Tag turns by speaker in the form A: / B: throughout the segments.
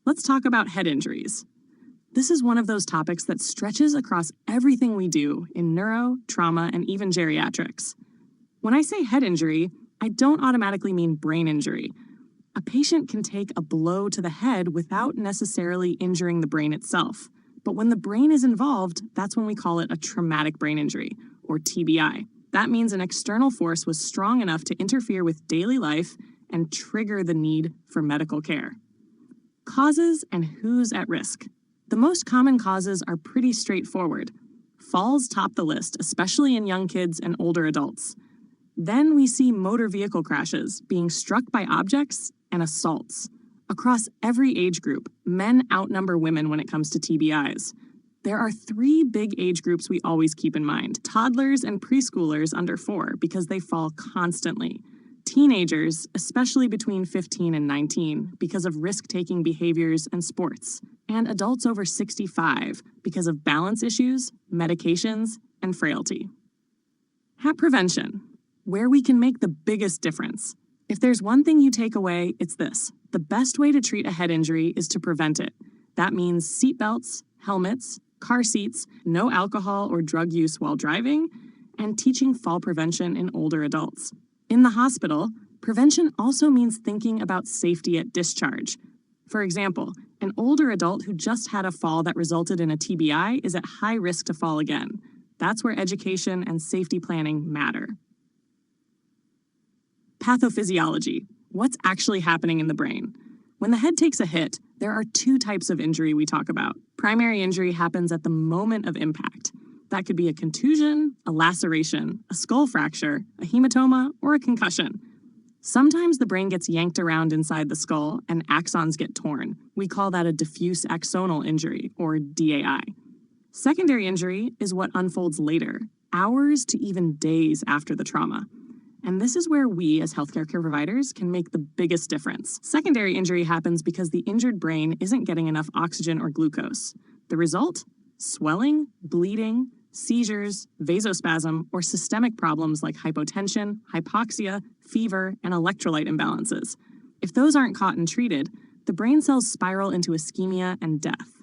A: Let's talk about head injuries. This is one of those topics that stretches across everything we do in neuro, trauma, and even geriatrics. When I say head injury, I don't automatically mean brain injury. A patient can take a blow to the head without necessarily injuring the brain itself. But when the brain is involved, that's when we call it a traumatic brain injury, or TBI. That means an external force was strong enough to interfere with daily life and trigger the need for medical care. Causes and who's at risk. The most common causes are pretty straightforward. Falls top the list, especially in young kids and older adults. Then we see motor vehicle crashes, being struck by objects, and assaults. Across every age group, men outnumber women when it comes to TBIs. There are 3 big age groups we always keep in mind: toddlers and preschoolers under 4, because they fall constantly. Teenagers, especially between 15 and 19, because of risk-taking behaviors and sports. And adults over 65, because of balance issues, medications, and frailty. HAP prevention, where we can make the biggest difference. If there's one thing you take away, it's this: the best way to treat a head injury is to prevent it. That means seatbelts, helmets, car seats, no alcohol or drug use while driving, and teaching fall prevention in older adults. In the hospital, prevention also means thinking about safety at discharge. For example, an older adult who just had a fall that resulted in a TBI is at high risk to fall again. That's where education and safety planning matter. Pathophysiology. What's actually happening in the brain? When the head takes a hit, there are 2 types of injury we talk about. Primary injury happens at the moment of impact. That could be a contusion, a laceration, a skull fracture, a hematoma, or a concussion. Sometimes the brain gets yanked around inside the skull and axons get torn. We call that a diffuse axonal injury, or DAI. Secondary injury is what unfolds later, hours to even days after the trauma. And this is where we, as healthcare care providers, can make the biggest difference. Secondary injury happens because the injured brain isn't getting enough oxygen or glucose. The result? Swelling, bleeding, seizures, vasospasm, or systemic problems like hypotension, hypoxia, fever, and electrolyte imbalances. If those aren't caught and treated, the brain cells spiral into ischemia and death.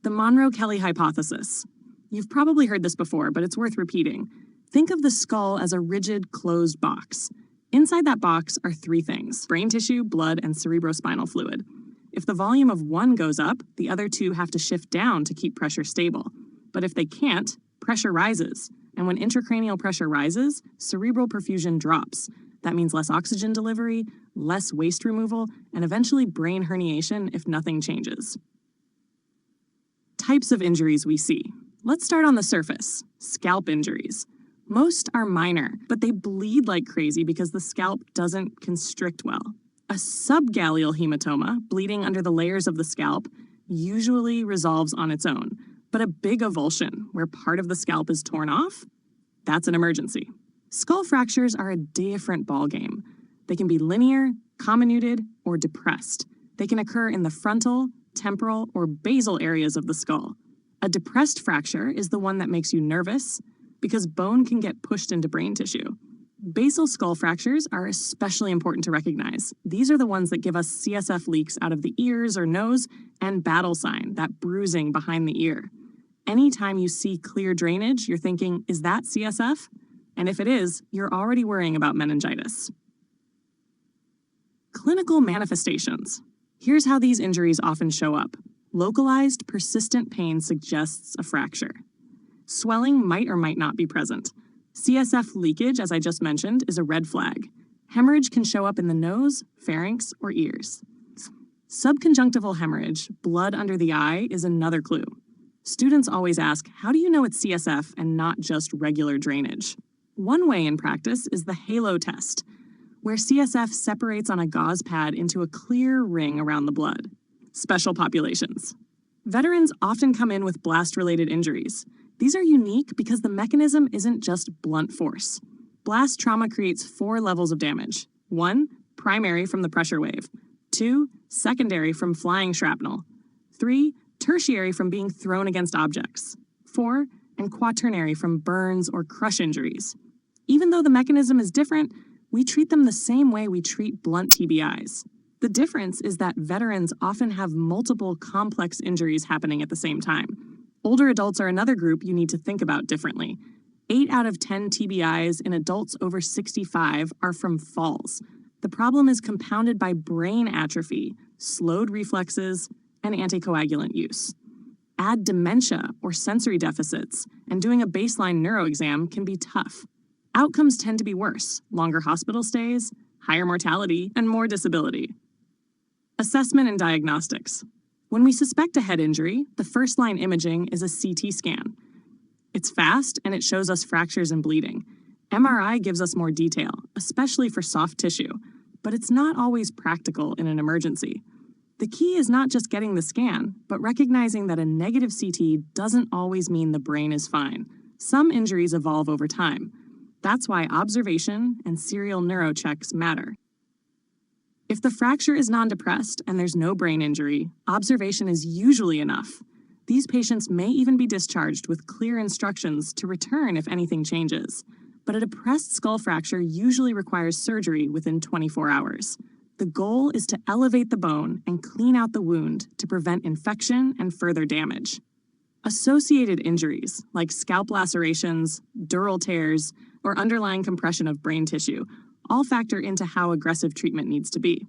A: The Monroe Kelly Hypothesis. You've probably heard this before, but it's worth repeating. Think of the skull as a rigid, closed box. Inside that box are 3 things: brain tissue, blood, and cerebrospinal fluid. If the volume of one goes up, the other 2 have to shift down to keep pressure stable. But if they can't, pressure rises. And when intracranial pressure rises, cerebral perfusion drops. That means less oxygen delivery, less waste removal, and eventually brain herniation if nothing changes. Types of injuries we see. Let's start on the surface: scalp injuries. Most are minor, but they bleed like crazy because the scalp doesn't constrict well. A subgaleal hematoma, bleeding under the layers of the scalp, usually resolves on its own. But a big avulsion, where part of the scalp is torn off, that's an emergency. Skull fractures are a different ballgame. They can be linear, comminuted, or depressed. They can occur in the frontal, temporal, or basal areas of the skull. A depressed fracture is the one that makes you nervous, because bone can get pushed into brain tissue. Basal skull fractures are especially important to recognize. These are the ones that give us CSF leaks out of the ears or nose, and battle sign, that bruising behind the ear. Anytime you see clear drainage, you're thinking, is that CSF? And if it is, you're already worrying about meningitis. Clinical manifestations. Here's how these injuries often show up. Localized, persistent pain suggests a fracture. Swelling might or might not be present. CSF leakage, as I just mentioned, is a red flag. Hemorrhage can show up in the nose, pharynx, or ears. Subconjunctival hemorrhage, blood under the eye, is another clue. Students always ask, how do you know it's CSF and not just regular drainage? One way in practice is the halo test, where CSF separates on a gauze pad into a clear ring around the blood. Special populations. Veterans often come in with blast-related injuries. These are unique because the mechanism isn't just blunt force. Blast trauma creates 4 levels of damage. 1, primary from the pressure wave. 2, secondary from flying shrapnel. 3, tertiary from being thrown against objects. 4, and quaternary from burns or crush injuries. Even though the mechanism is different, we treat them the same way we treat blunt TBIs. The difference is that veterans often have multiple complex injuries happening at the same time. Older adults are another group you need to think about differently. 8 out of 10 TBIs in adults over 65 are from falls. The problem is compounded by brain atrophy, slowed reflexes, and anticoagulant use. Add dementia or sensory deficits, and doing a baseline neuro exam can be tough. Outcomes tend to be worse: longer hospital stays, higher mortality, and more disability. Assessment and diagnostics. When we suspect a head injury, the first-line imaging is a CT scan. It's fast and it shows us fractures and bleeding. MRI gives us more detail, especially for soft tissue, but it's not always practical in an emergency. The key is not just getting the scan, but recognizing that a negative CT doesn't always mean the brain is fine. Some injuries evolve over time. That's why observation and serial neurochecks matter. If the fracture is non-depressed and there's no brain injury, observation is usually enough. These patients may even be discharged with clear instructions to return if anything changes. But a depressed skull fracture usually requires surgery within 24 hours. The goal is to elevate the bone and clean out the wound to prevent infection and further damage. Associated injuries, like scalp lacerations, dural tears, or underlying compression of brain tissue, all factor into how aggressive treatment needs to be.